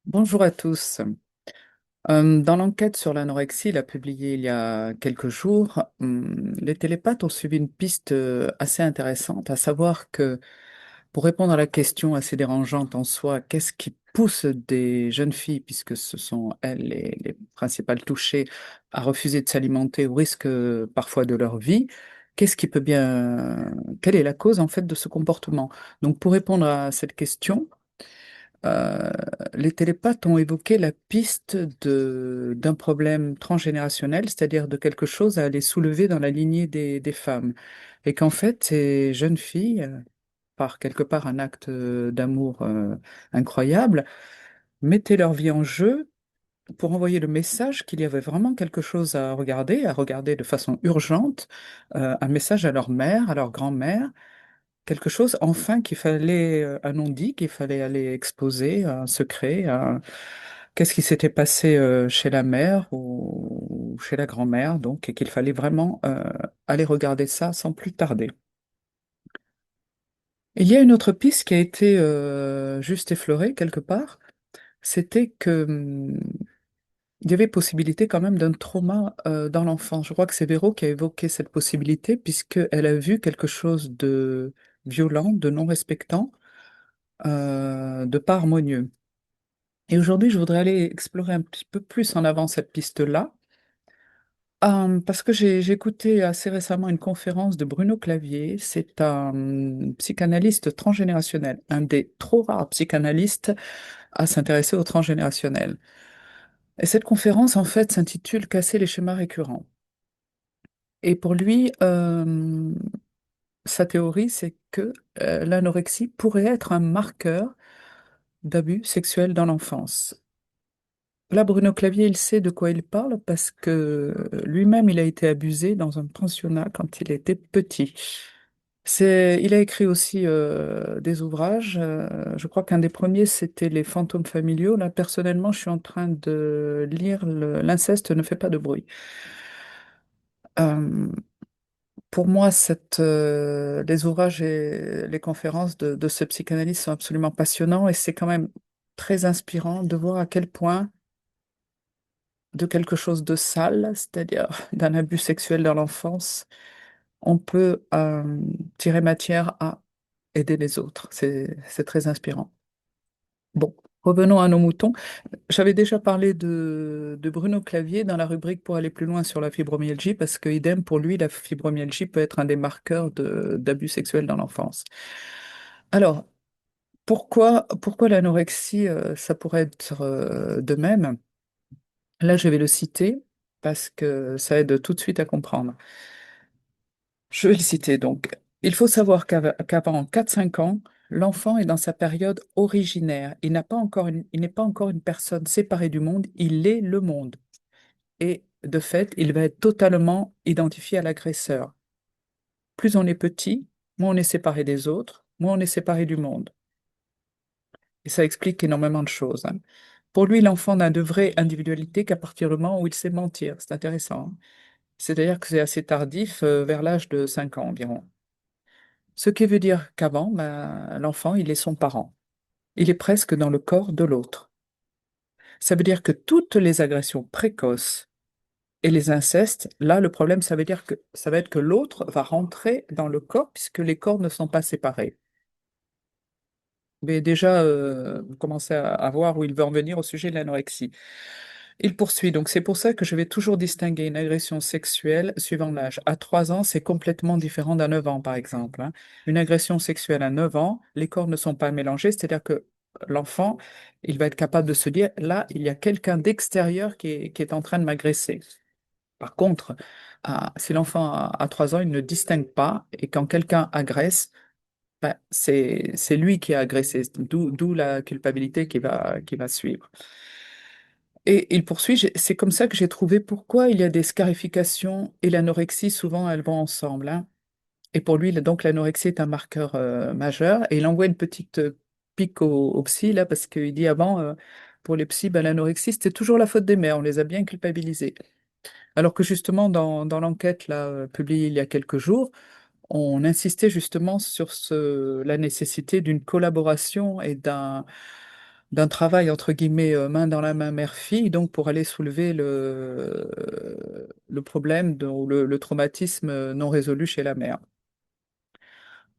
Bonjour à tous. Dans l'enquête sur l'anorexie, la publiée il y a quelques jours, les télépathes ont suivi une piste assez intéressante, à savoir que pour répondre à la question assez dérangeante en soi, qu'est-ce qui pousse des jeunes filles, puisque ce sont elles les principales touchées, à refuser de s'alimenter au risque parfois de leur vie, quelle est la cause en fait de ce comportement? Donc pour répondre à cette question, euh, les télépathes ont évoqué la piste d'un problème transgénérationnel, c'est-à-dire de quelque chose à aller soulever dans la lignée des femmes. Et qu'en fait, ces jeunes filles, par quelque part un acte d'amour incroyable, mettaient leur vie en jeu pour envoyer le message qu'il y avait vraiment quelque chose à regarder de façon urgente, un message à leur mère, à leur grand-mère, quelque chose enfin qu'il fallait, un non-dit, qu'il fallait aller exposer, un secret, qu'est-ce qui s'était passé chez la mère ou chez la grand-mère, donc, et qu'il fallait vraiment aller regarder ça sans plus tarder. Il y a une autre piste qui a été juste effleurée quelque part, c'était que il y avait possibilité quand même d'un trauma dans l'enfant. Je crois que c'est Véro qui a évoqué cette possibilité puisqu'elle a vu quelque chose de violent, de non respectant de pas harmonieux. Et aujourd'hui, je voudrais aller explorer un petit peu plus en avant cette piste-là, parce que j'ai écouté assez récemment une conférence de Bruno Clavier. C'est un psychanalyste transgénérationnel, un des trop rares psychanalystes à s'intéresser au transgénérationnel. Et cette conférence, en fait, s'intitule Casser les schémas récurrents. Et pour lui, sa théorie, c'est que l'anorexie pourrait être un marqueur d'abus sexuels dans l'enfance. Là, Bruno Clavier, il sait de quoi il parle parce que lui-même, il a été abusé dans un pensionnat quand il était petit. Il a écrit aussi des ouvrages. Je crois qu'un des premiers, c'était Les fantômes familiaux. Là, personnellement, je suis en train de lire L'inceste ne fait pas de bruit. Euh, pour moi, les ouvrages et les conférences de ce psychanalyste sont absolument passionnants et c'est quand même très inspirant de voir à quel point de quelque chose de sale, c'est-à-dire d'un abus sexuel dans l'enfance, on peut tirer matière à aider les autres. C'est très inspirant. Bon, revenons à nos moutons. J'avais déjà parlé de Bruno Clavier dans la rubrique pour aller plus loin sur la fibromyalgie, parce que, idem, pour lui, la fibromyalgie peut être un des marqueurs d'abus sexuels dans l'enfance. Alors, pourquoi l'anorexie, ça pourrait être de même? Là, je vais le citer parce que ça aide tout de suite à comprendre. Je vais le citer donc. Il faut savoir qu'avant 4-5 ans, l'enfant est dans sa période originaire. Il n'est pas encore une personne séparée du monde, il est le monde. Et de fait, il va être totalement identifié à l'agresseur. Plus on est petit, moins on est séparé des autres, moins on est séparé du monde. Et ça explique énormément de choses, hein. Pour lui, l'enfant n'a de vraie individualité qu'à partir du moment où il sait mentir. C'est intéressant, hein. C'est-à-dire que c'est assez tardif, vers l'âge de 5 ans environ. Ce qui veut dire qu'avant, ben, l'enfant, il est son parent. Il est presque dans le corps de l'autre. Ça veut dire que toutes les agressions précoces et les incestes, là, le problème, ça va être que l'autre va rentrer dans le corps puisque les corps ne sont pas séparés. Mais déjà, vous commencez à voir où il veut en venir au sujet de l'anorexie. Il poursuit, donc c'est pour ça que je vais toujours distinguer une agression sexuelle suivant l'âge. À 3 ans, c'est complètement différent d'à 9 ans, par exemple, hein. Une agression sexuelle à 9 ans, les corps ne sont pas mélangés, c'est-à-dire que l'enfant, il va être capable de se dire, là, il y a quelqu'un d'extérieur qui est en train de m'agresser. Par contre, si l'enfant a 3 ans, il ne distingue pas, et quand quelqu'un agresse, ben, c'est lui qui a agressé, d'où la culpabilité qui va suivre. Et il poursuit, c'est comme ça que j'ai trouvé pourquoi il y a des scarifications et l'anorexie, souvent elles vont ensemble, hein. Et pour lui, donc l'anorexie est un marqueur majeur. Et il envoie une petite pique au psy, là, parce qu'il dit avant, pour les psys, ben, l'anorexie, c'était toujours la faute des mères, on les a bien culpabilisés. Alors que justement, dans l'enquête là, publiée il y a quelques jours, on insistait justement sur la nécessité d'une collaboration et d'un travail, entre guillemets, main dans la main mère-fille, donc pour aller soulever le problème, ou le traumatisme non résolu chez la mère.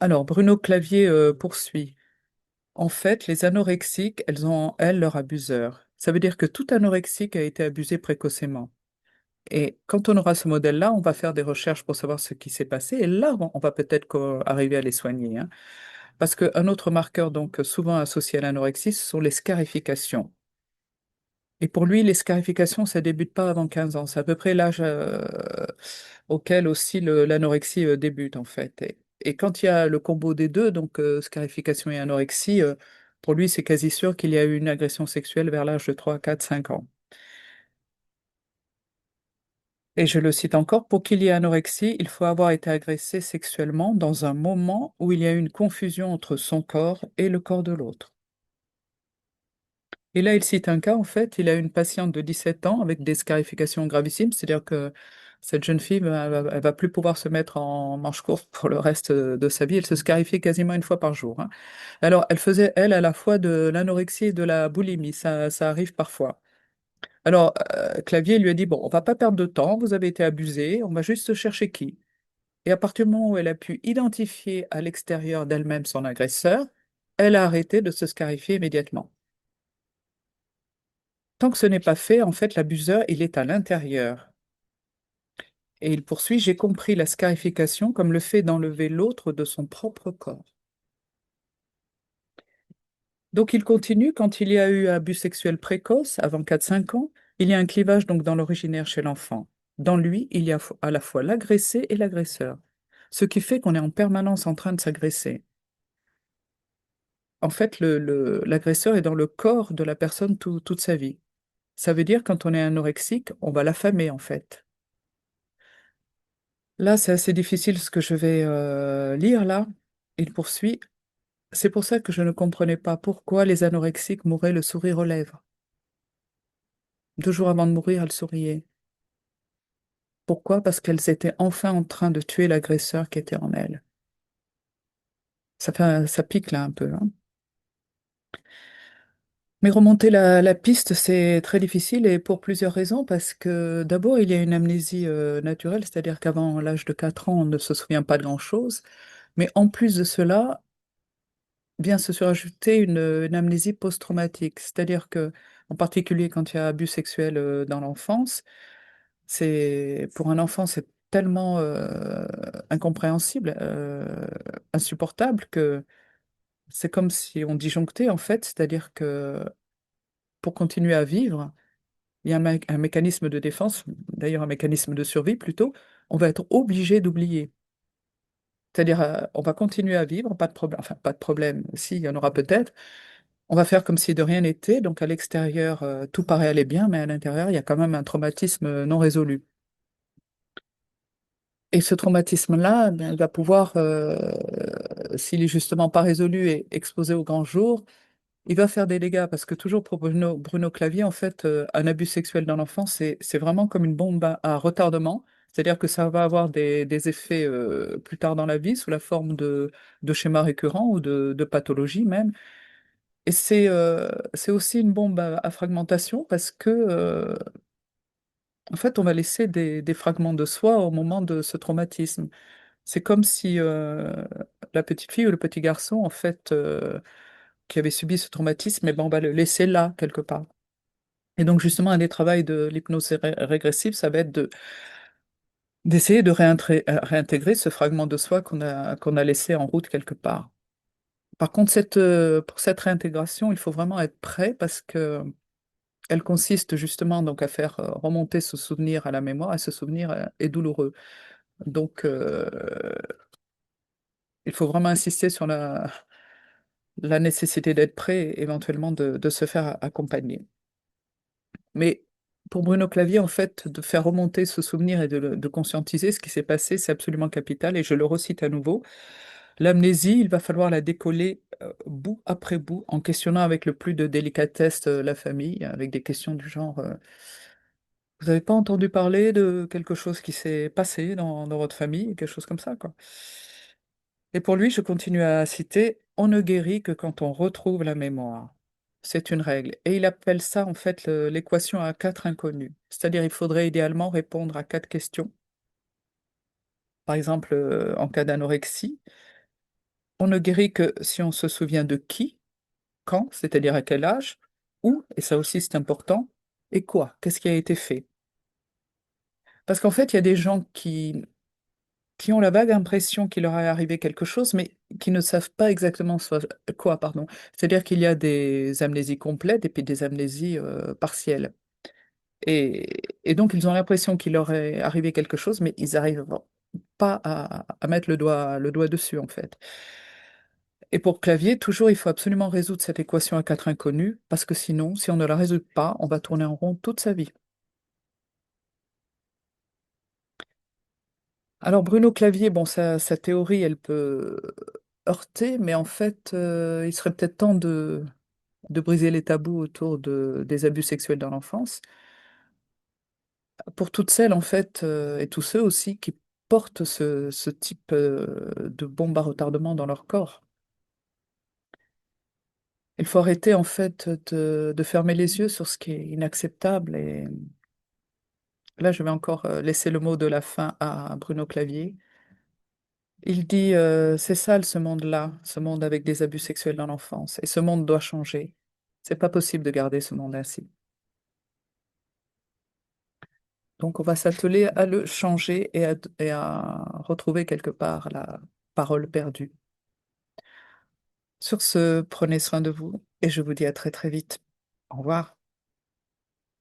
Alors, Bruno Clavier poursuit. En fait, les anorexiques, elles ont en elles leur abuseur. Ça veut dire que tout anorexique a été abusé précocement. Et quand on aura ce modèle-là, on va faire des recherches pour savoir ce qui s'est passé. Et là, on va peut-être arriver à les soigner, hein. Parce qu'un autre marqueur, donc souvent associé à l'anorexie, ce sont les scarifications. Et pour lui, les scarifications, ça débute pas avant 15 ans. C'est à peu près l'âge auquel aussi l'anorexie débute, en fait. Et quand il y a le combo des deux, donc scarification et anorexie, pour lui, c'est quasi sûr qu'il y a eu une agression sexuelle vers l'âge de 3, 4, 5 ans. Et je le cite encore, pour qu'il y ait anorexie, il faut avoir été agressé sexuellement dans un moment où il y a eu une confusion entre son corps et le corps de l'autre. Et là, il cite un cas, en fait, il a une patiente de 17 ans avec des scarifications gravissimes, c'est-à-dire que cette jeune fille, elle va plus pouvoir se mettre en manche courte pour le reste de sa vie. Elle se scarifie quasiment une fois par jour, hein. Alors, elle faisait, elle, à la fois de l'anorexie et de la boulimie, ça arrive parfois. Alors, Clavier lui a dit, bon, on va pas perdre de temps, vous avez été abusé, on va juste chercher qui. Et à partir du moment où elle a pu identifier à l'extérieur d'elle-même son agresseur, elle a arrêté de se scarifier immédiatement. Tant que ce n'est pas fait, en fait, l'abuseur, il est à l'intérieur. Et il poursuit, j'ai compris la scarification comme le fait d'enlever l'autre de son propre corps. Donc il continue, quand il y a eu abus sexuel précoce, avant 4-5 ans, il y a un clivage donc dans l'originaire chez l'enfant. Dans lui, il y a à la fois l'agressé et l'agresseur. Ce qui fait qu'on est en permanence en train de s'agresser. En fait, l'agresseur est dans le corps de la personne toute sa vie. Ça veut dire quand on est anorexique, on va l'affamer en fait. Là, c'est assez difficile ce que je vais lire là. Il poursuit. C'est pour ça que je ne comprenais pas pourquoi les anorexiques mouraient le sourire aux lèvres. 2 jours avant de mourir, elles souriaient. Pourquoi? Parce qu'elles étaient enfin en train de tuer l'agresseur qui était en elles. Ça pique là un peu, hein. Mais remonter la piste, c'est très difficile et pour plusieurs raisons. Parce que d'abord, il y a une amnésie naturelle, c'est-à-dire qu'avant l'âge de 4 ans, on ne se souvient pas de grand-chose. Mais en plus de cela, vient se surajouter une amnésie post-traumatique. C'est-à-dire que, en particulier quand il y a abus sexuel dans l'enfance, pour un enfant, c'est tellement incompréhensible, insupportable, que c'est comme si on disjonctait, en fait. C'est-à-dire que pour continuer à vivre, il y a un mécanisme de défense, d'ailleurs un mécanisme de survie plutôt, on va être obligé d'oublier. C'est-à-dire, on va continuer à vivre, pas de problème, enfin pas de problème, si, il y en aura peut-être. On va faire comme si de rien n'était, donc à l'extérieur, tout paraît aller bien, mais à l'intérieur, il y a quand même un traumatisme non résolu. Et ce traumatisme-là, ben, il va pouvoir, s'il est justement pas résolu et exposé au grand jour, il va faire des dégâts, parce que toujours pour Bruno Clavier, en fait, un abus sexuel dans l'enfance, c'est vraiment comme une bombe à retardement, c'est-à-dire que ça va avoir des effets plus tard dans la vie, sous la forme de schémas récurrents ou de pathologies même. Et c'est aussi une bombe à fragmentation parce que, en fait, on va laisser des fragments de soi au moment de ce traumatisme. C'est comme si la petite fille ou le petit garçon, en fait, qui avait subi ce traumatisme, eh ben, on va le laisser là, quelque part. Et donc, justement, un des travaux de l'hypnose régressive, ça va être d'essayer de réintégrer ce fragment de soi qu'on a laissé en route quelque part. Par contre, pour cette réintégration, il faut vraiment être prêt parce que elle consiste justement donc à faire remonter ce souvenir à la mémoire et ce souvenir est douloureux. Donc, il faut vraiment insister sur la nécessité d'être prêt et éventuellement de se faire accompagner. Mais pour Bruno Clavier, en fait, de faire remonter ce souvenir et de conscientiser ce qui s'est passé, c'est absolument capital. Et je le recite à nouveau. L'amnésie, il va falloir la décoller bout après bout en questionnant avec le plus de délicatesse la famille, avec des questions du genre vous n'avez pas entendu parler de quelque chose qui s'est passé dans votre famille, quelque chose comme ça, quoi. Et pour lui, je continue à citer, on ne guérit que quand on retrouve la mémoire. C'est une règle. Et il appelle ça en fait l'équation à quatre inconnus. C'est-à-dire il faudrait idéalement répondre à quatre questions. Par exemple, en cas d'anorexie, on ne guérit que si on se souvient de qui, quand, c'est-à-dire à quel âge, où, et ça aussi c'est important, et quoi, qu'est-ce qui a été fait. Parce qu'en fait, il y a des gens qui ont la vague impression qu'il leur est arrivé quelque chose, mais qui ne savent pas exactement quoi, pardon. C'est-à-dire qu'il y a des amnésies complètes et puis des amnésies partielles. Et donc, ils ont l'impression qu'il leur est arrivé quelque chose, mais ils n'arrivent pas à mettre le doigt dessus, en fait. Et pour Clavier, toujours, il faut absolument résoudre cette équation à quatre inconnus, parce que sinon, si on ne la résout pas, on va tourner en rond toute sa vie. Alors, Bruno Clavier, bon, sa théorie, elle peut heurter, mais en fait, il serait peut-être temps de briser les tabous autour des abus sexuels dans l'enfance. Pour toutes celles, en fait, et tous ceux aussi qui portent ce type de bombe à retardement dans leur corps. Il faut arrêter, en fait, de fermer les yeux sur ce qui est inacceptable. Et là, je vais encore laisser le mot de la fin à Bruno Clavier. Il dit, c'est sale ce monde-là, ce monde avec des abus sexuels dans l'enfance. Et ce monde doit changer. C'est pas possible de garder ce monde ainsi. Donc, on va s'atteler à le changer et à retrouver quelque part la parole perdue. Sur ce, prenez soin de vous et je vous dis à très très vite. Au revoir.